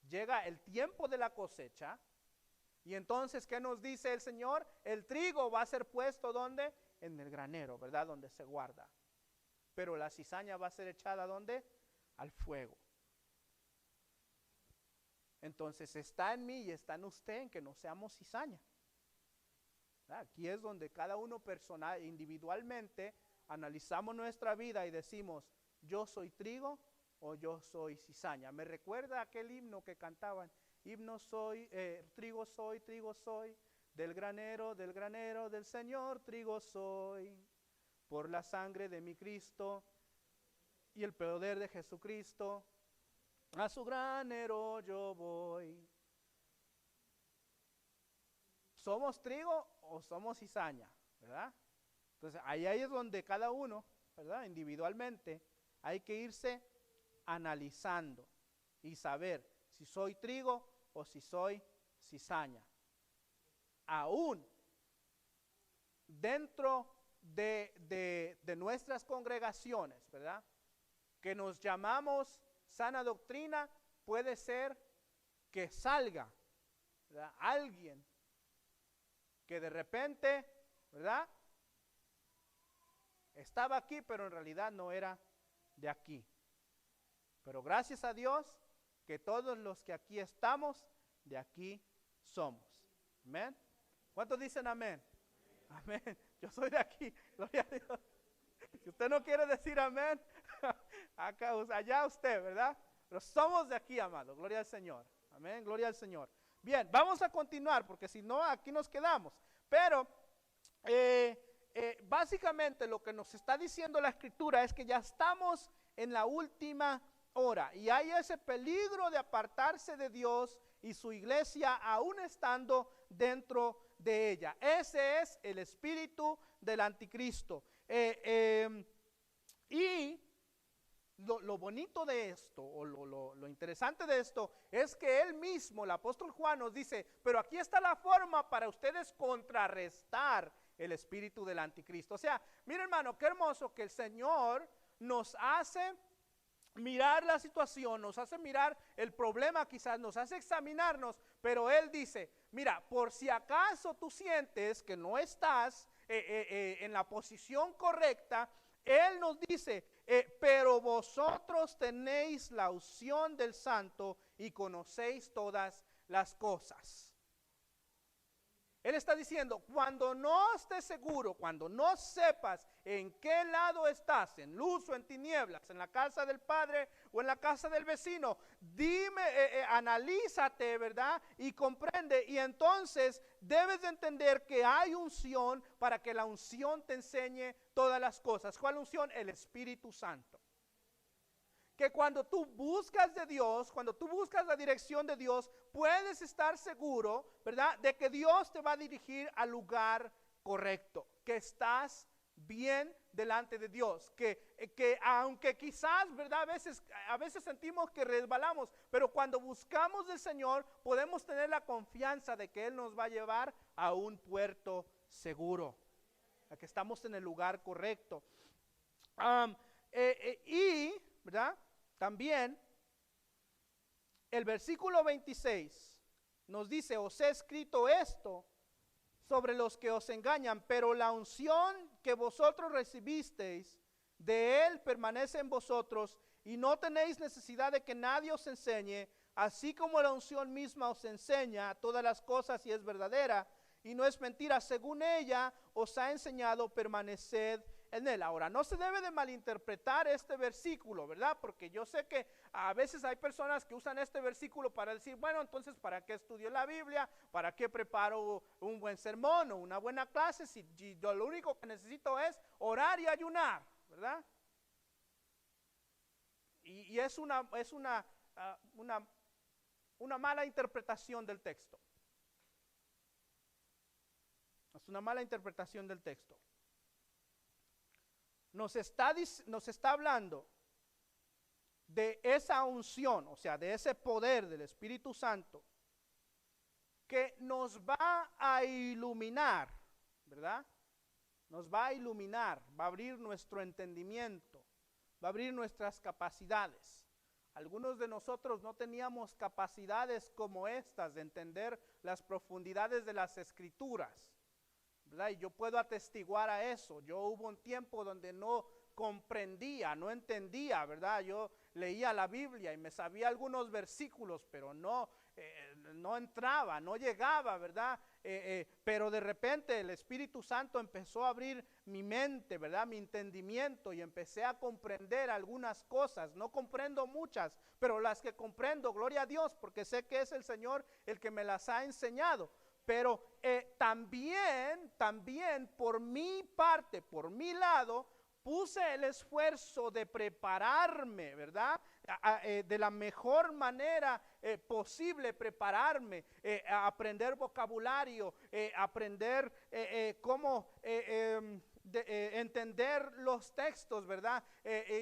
Llega el tiempo de la cosecha. Y entonces, ¿qué nos dice el Señor? El trigo va a ser puesto, ¿dónde? En el granero, ¿verdad? Donde se guarda. Pero la cizaña va a ser echada, ¿dónde? Al fuego. Entonces está en mí y está en usted en que no seamos cizaña. Aquí es donde cada uno personal, individualmente, analizamos nuestra vida y decimos, yo soy trigo o yo soy cizaña. Me recuerda aquel himno que cantaban, himno soy, trigo soy, del granero del Señor, trigo soy, por la sangre de mi Cristo y el poder de Jesucristo. A su granero yo voy. ¿Somos trigo o somos cizaña? ¿Verdad? Entonces ahí es donde cada uno, ¿verdad? Individualmente hay que irse analizando y saber si soy trigo o si soy cizaña. Aún dentro de nuestras congregaciones, ¿verdad? Que nos llamamos sana doctrina, puede ser que salga, ¿verdad? Alguien que de repente, ¿verdad? Estaba aquí, pero en realidad no era de aquí. Pero gracias a Dios que todos los que aquí estamos, de aquí somos. Amén. ¿Cuántos dicen amén? Amén. Yo soy de aquí, gloria a Dios. Si usted no quiere decir amén, acá, allá usted, ¿verdad? Pero somos de aquí, amado, gloria al Señor. Amén, gloria al Señor. Bien, vamos a continuar, porque si no, aquí nos quedamos. Pero, básicamente lo que nos está diciendo la Escritura es que ya estamos en la última hora. Y hay ese peligro de apartarse de Dios y su iglesia aún estando dentro de ella. Ese es el espíritu del anticristo. Y lo bonito de esto, o lo interesante de esto, es que él mismo, el apóstol Juan, nos dice, pero aquí está la forma para ustedes contrarrestar el espíritu del anticristo. O sea, mira hermano, qué hermoso que el Señor nos hace mirar la situación, nos hace mirar el problema, quizás nos hace examinarnos, pero Él dice, mira, por si acaso tú sientes que no estás en la posición correcta, Él nos dice, pero vosotros tenéis la unción del Santo y conocéis todas las cosas. Él está diciendo, cuando no estés seguro, cuando no sepas en qué lado estás, en luz o en tinieblas, en la casa del Padre o en la casa del vecino, dime, analízate, ¿verdad? Y comprende, y entonces debes de entender que hay unción para que la unción te enseñe todas las cosas. ¿Cuál unción? El Espíritu Santo. Que cuando tú buscas de Dios, cuando tú buscas la dirección de Dios, puedes estar seguro, ¿verdad?, de que Dios te va a dirigir al lugar correcto, que estás bien delante de Dios, que aunque quizás, ¿verdad?, a veces sentimos que resbalamos, pero cuando buscamos del Señor, podemos tener la confianza de que Él nos va a llevar a un puerto seguro, a que estamos en el lugar correcto. ¿Verdad? También el versículo 26 nos dice, os he escrito esto sobre los que os engañan, pero la unción que vosotros recibisteis de Él permanece en vosotros y no tenéis necesidad de que nadie os enseñe, así como la unción misma os enseña todas las cosas y es verdadera y no es mentira, según ella os ha enseñado, permaneced en Él. Ahora, no se debe de malinterpretar este versículo, ¿verdad? Porque yo sé que a veces hay personas que usan este versículo para decir, bueno, entonces, ¿para qué estudio la Biblia? ¿Para qué preparo un buen sermón o una buena clase? Si yo lo único que necesito es orar y ayunar, ¿verdad? Y es una mala interpretación del texto. Es una mala interpretación del texto. Nos está hablando de esa unción, o sea, de ese poder del Espíritu Santo que nos va a iluminar, ¿verdad? Nos va a iluminar, va a abrir nuestro entendimiento, va a abrir nuestras capacidades. Algunos de nosotros no teníamos capacidades como estas de entender las profundidades de las Escrituras, ¿verdad? Y yo puedo atestiguar a eso. Yo hubo un tiempo donde no comprendía, no entendía, ¿verdad? Yo leía la Biblia y me sabía algunos versículos, pero no entraba, no llegaba, ¿verdad? Pero de repente el Espíritu Santo empezó a abrir mi mente, ¿verdad? Mi entendimiento, y empecé a comprender algunas cosas. No comprendo muchas, pero las que comprendo, gloria a Dios, porque sé que es el Señor el que me las ha enseñado. Pero también por mi parte, por mi lado, puse el esfuerzo de prepararme, ¿verdad? De la mejor manera posible, prepararme, a aprender vocabulario, aprender cómo entender los textos, ¿verdad?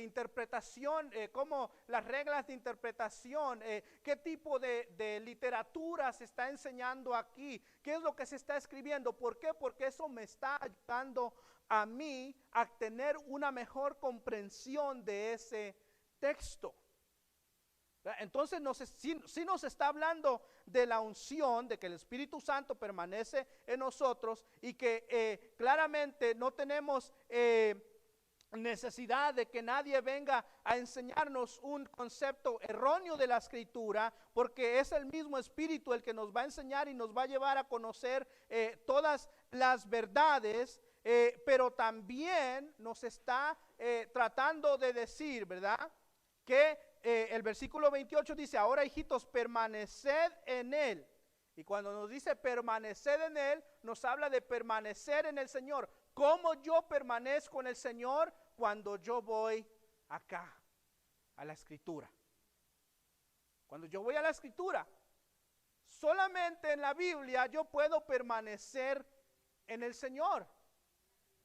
Interpretación, cómo las reglas de interpretación, qué tipo de literatura se está enseñando aquí, qué es lo que se está escribiendo. ¿Por qué? Porque eso me está ayudando a mí a tener una mejor comprensión de ese texto. Entonces sí nos está hablando de la unción, de que el Espíritu Santo permanece en nosotros y que claramente no tenemos necesidad de que nadie venga a enseñarnos un concepto erróneo de la Escritura, porque es el mismo Espíritu el que nos va a enseñar y nos va a llevar a conocer todas las verdades, pero también nos está tratando de decir, ¿verdad?, que el versículo 28 dice, ahora hijitos, permaneced en Él. Y cuando nos dice permaneced en Él, nos habla de permanecer en el Señor. ¿Cómo yo permanezco en el Señor? Cuando yo voy acá, a la Escritura. Cuando yo voy a la Escritura, solamente en la Biblia yo puedo permanecer en el Señor.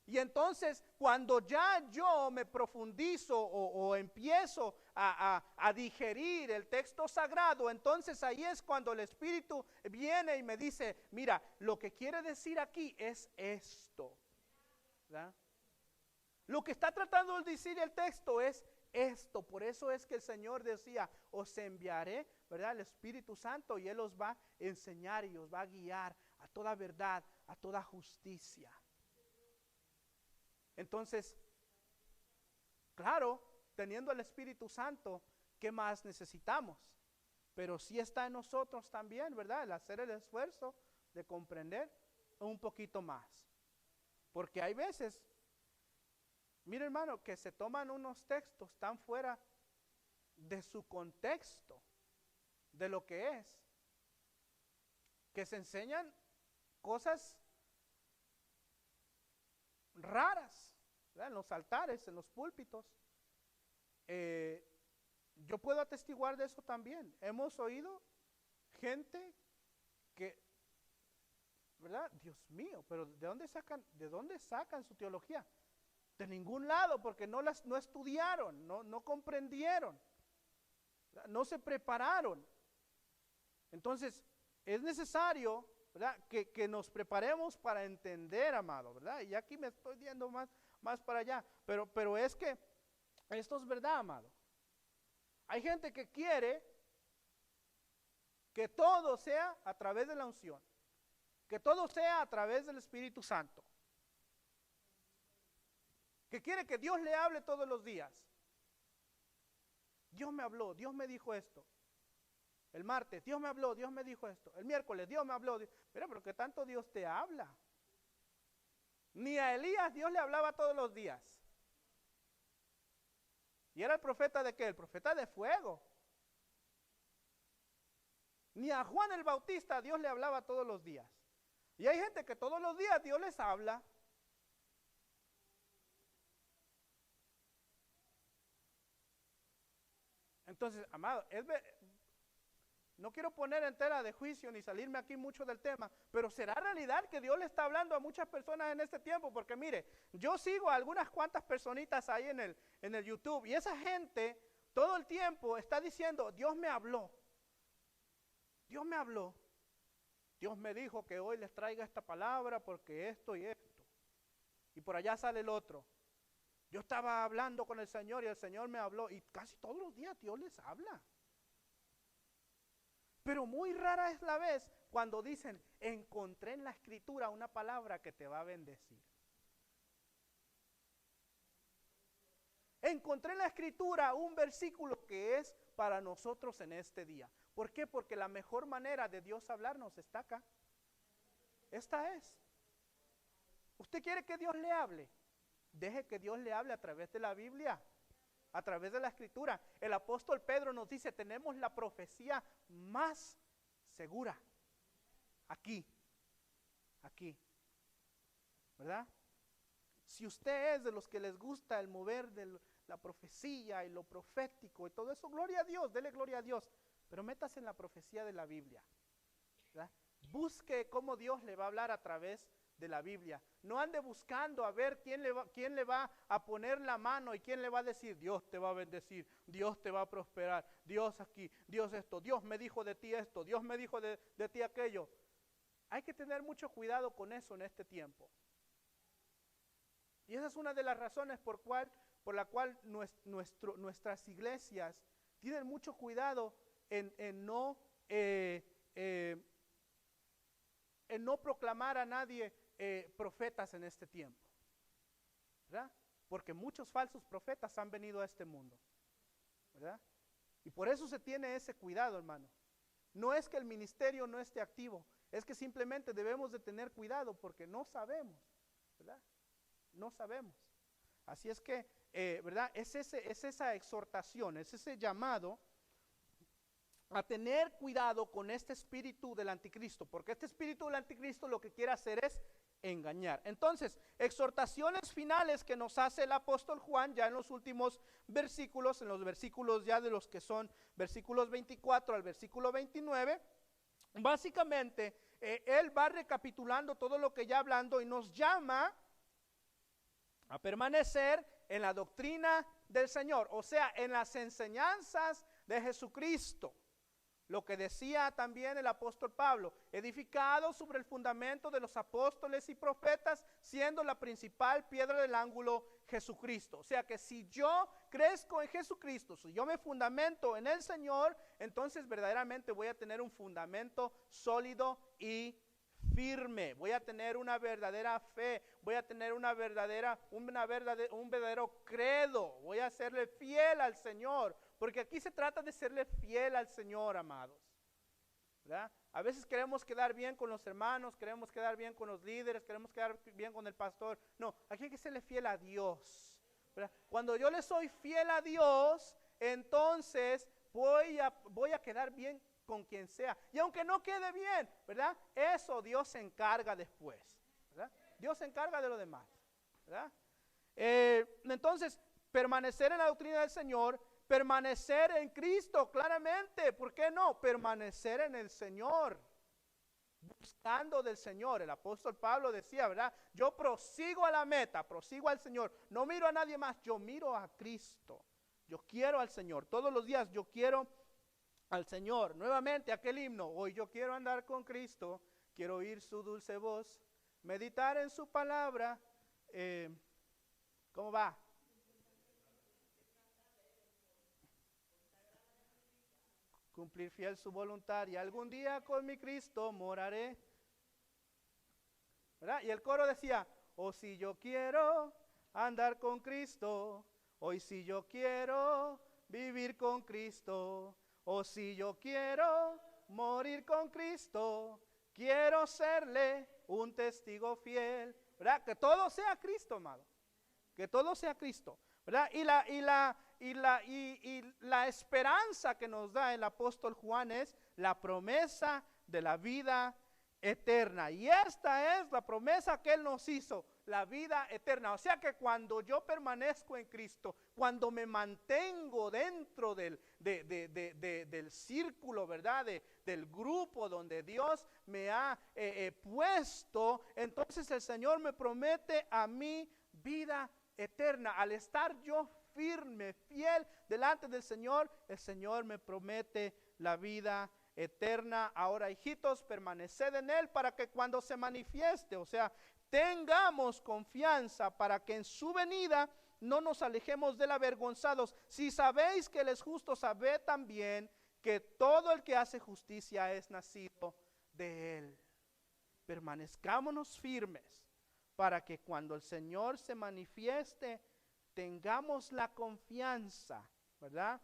Y entonces cuando ya yo me profundizo o empiezo a digerir el texto sagrado, entonces ahí es cuando el Espíritu viene y me dice, mira, lo que quiere decir aquí es esto, ¿verdad? Lo que está tratando de decir el texto es esto. Por eso es que el Señor decía, os enviaré, ¿verdad?, el Espíritu Santo, y Él os va a enseñar y os va a guiar a toda verdad, a toda justicia. Entonces, claro, teniendo el Espíritu Santo, ¿qué más necesitamos? Pero sí está en nosotros también, ¿verdad?, el hacer el esfuerzo de comprender un poquito más. Porque hay veces, mire hermano, que se toman unos textos tan fuera de su contexto, de lo que es, que se enseñan cosas raras, ¿verdad?, en los altares, en los púlpitos. Yo puedo atestiguar de eso también. Hemos oído gente que, ¿verdad?, Dios mío, pero ¿de dónde sacan su teología? De ningún lado, porque no estudiaron, no comprendieron, no se prepararon. Entonces, es necesario, ¿verdad?, que nos preparemos para entender, amado, ¿verdad? Y aquí me estoy yendo más para allá, pero es que esto es verdad, amado. Hay gente que quiere que todo sea a través de la unción, que todo sea a través del Espíritu Santo, que quiere que Dios le hable todos los días. Dios me habló, Dios me dijo esto. El martes, Dios me habló, Dios me dijo esto. El miércoles, Dios me habló. Mira, pero ¿qué tanto Dios te habla? Ni a Elías Dios le hablaba todos los días. ¿Y era el profeta de qué? El profeta de fuego. Ni a Juan el Bautista Dios le hablaba todos los días. Y hay gente que todos los días Dios les habla. Entonces, amado, no quiero poner en tela de juicio ni salirme aquí mucho del tema, pero ¿será realidad que Dios le está hablando a muchas personas en este tiempo? Porque mire, yo sigo a algunas cuantas personitas ahí en el YouTube, y esa gente todo el tiempo está diciendo, Dios me habló, Dios me habló, Dios me dijo que hoy les traiga esta palabra porque esto y esto. Y por allá sale el otro. Yo estaba hablando con el Señor y el Señor me habló, y casi todos los días Dios les habla. Pero muy rara es la vez cuando dicen, encontré en la Escritura una palabra que te va a bendecir. Encontré en la Escritura un versículo que es para nosotros en este día. ¿Por qué? Porque la mejor manera de Dios hablarnos está acá. Esta es. ¿Usted quiere que Dios le hable? Deje que Dios le hable a través de la Biblia, a través de la Escritura. El apóstol Pedro nos dice, tenemos la profecía más segura. Aquí, ¿verdad? Si usted es de los que les gusta el mover de la profecía y lo profético y todo eso, gloria a Dios, dele gloria a Dios. Pero métase en la profecía de la Biblia, ¿verdad? Busque cómo Dios le va a hablar a través de la Biblia. No ande buscando a ver quién le va a poner la mano y quién le va a decir, Dios te va a bendecir, Dios te va a prosperar, Dios aquí, Dios esto, Dios me dijo de ti esto, Dios me dijo de ti aquello. Hay que tener mucho cuidado con eso en este tiempo. Y esa es una de las razones por la cual nuestras iglesias tienen mucho cuidado en no proclamar a nadie profetas en este tiempo, ¿verdad? Porque muchos falsos profetas han venido a este mundo, ¿verdad? Y por eso se tiene ese cuidado, hermano. No es que el ministerio no esté activo, es que simplemente debemos de tener cuidado porque no sabemos, ¿verdad? No sabemos. Así es que, ¿verdad? Es esa exhortación, es ese llamado a tener cuidado con este espíritu del anticristo, porque este espíritu del anticristo lo que quiere hacer es engañar. Entonces, exhortaciones finales que nos hace el apóstol Juan ya en los últimos versículos, en los versículos ya de los que son versículos 24 al versículo 29, básicamente él va recapitulando todo lo que ya hablando y nos llama a permanecer en la doctrina del Señor, o sea, en las enseñanzas de Jesucristo. Lo que decía también el apóstol Pablo, edificado sobre el fundamento de los apóstoles y profetas, siendo la principal piedra del ángulo Jesucristo. O sea que si yo crezco en Jesucristo, si yo me fundamento en el Señor, entonces verdaderamente voy a tener un fundamento sólido y firme. Voy a tener una verdadera fe, voy a tener un verdadero credo, voy a serle fiel al Señor. Porque aquí se trata de serle fiel al Señor, amados, ¿verdad? A veces queremos quedar bien con los hermanos, queremos quedar bien con los líderes, queremos quedar bien con el pastor. No, aquí hay que serle fiel a Dios, ¿verdad? Cuando yo le soy fiel a Dios, entonces voy a quedar bien con quien sea. Y aunque no quede bien, ¿verdad? Eso Dios se encarga después, ¿verdad? Dios se encarga de lo demás, ¿verdad? Entonces, permanecer en la doctrina del Señor, permanecer en Cristo, claramente. ¿Por qué no? Permanecer en el Señor, buscando del Señor. El apóstol Pablo decía, ¿verdad? Yo prosigo a la meta, prosigo al Señor. No miro a nadie más, yo miro a Cristo. Yo quiero al Señor. Todos los días yo quiero al Señor. Nuevamente aquel himno, hoy yo quiero andar con Cristo, quiero oír su dulce voz, meditar en su palabra. ¿Cómo va? Cumplir fiel su voluntad, y algún día con mi Cristo moraré, ¿verdad? Y el coro decía, oh si yo quiero andar con Cristo, hoy si yo quiero vivir con Cristo, oh si yo quiero morir con Cristo, quiero serle un testigo fiel, ¿verdad? Que todo sea Cristo, amado, que todo sea Cristo, ¿verdad? Y la esperanza que nos da el apóstol Juan es la promesa de la vida eterna. Y esta es la promesa que Él nos hizo, la vida eterna. O sea que cuando yo permanezco en Cristo, cuando me mantengo dentro del círculo, ¿verdad? Del grupo donde Dios me ha puesto, entonces el Señor me promete a mí vida eterna. Al estar yo firme, fiel delante del Señor, el Señor me promete la vida eterna. Ahora, hijitos, permaneced en Él para que cuando se manifieste, o sea, tengamos confianza para que en su venida no nos alejemos de él avergonzados. Si sabéis que Él es justo, sabed también que todo el que hace justicia es nacido de Él. Permanezcámonos firmes para que cuando el Señor se manifieste, tengamos la confianza, ¿verdad?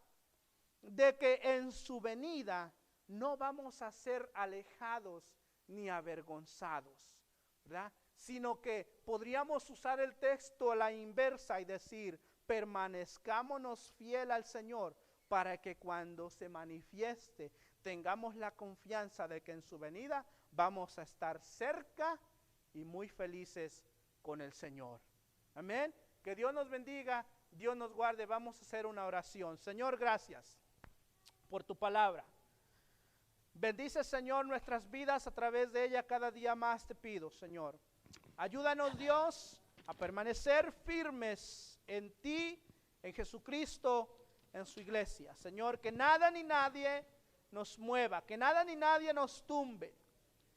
De que en su venida no vamos a ser alejados ni avergonzados, ¿verdad? Sino que podríamos usar el texto a la inversa y decir, permanezcámonos fiel al Señor para que cuando se manifieste tengamos la confianza de que en su venida vamos a estar cerca y muy felices con el Señor. Amén. Que Dios nos bendiga, Dios nos guarde. Vamos a hacer una oración. Señor, gracias por tu palabra. Bendice, Señor, nuestras vidas a través de ella. Cada día más te pido, Señor. Ayúdanos, Dios, a permanecer firmes en ti, en Jesucristo, en su iglesia. Señor, que nada ni nadie nos mueva, que nada ni nadie nos tumbe,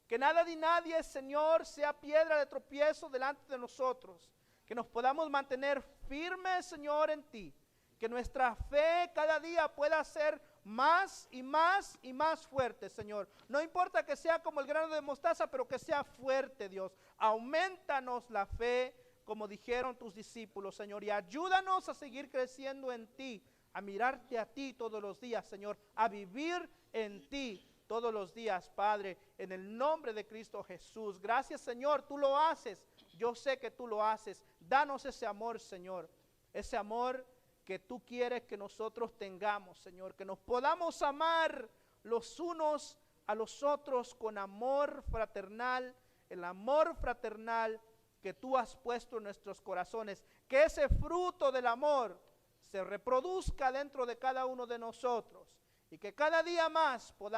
que nada ni nadie, Señor, sea piedra de tropiezo delante de nosotros. Que nos podamos mantener firmes, Señor, en ti. Que nuestra fe cada día pueda ser más y más y más fuerte, Señor. No importa que sea como el grano de mostaza, pero que sea fuerte, Dios. Aumentanos la fe, como dijeron tus discípulos, Señor. Y ayúdanos a seguir creciendo en ti, a mirarte a ti todos los días, Señor. A vivir en ti todos los días, Padre, en el nombre de Cristo Jesús. Gracias, Señor, tú lo haces. Yo sé que tú lo haces. Danos ese amor, Señor. Ese amor que tú quieres que nosotros tengamos, Señor. Que nos podamos amar los unos a los otros con amor fraternal. El amor fraternal que tú has puesto en nuestros corazones. Que ese fruto del amor se reproduzca dentro de cada uno de nosotros. Y que cada día más podamos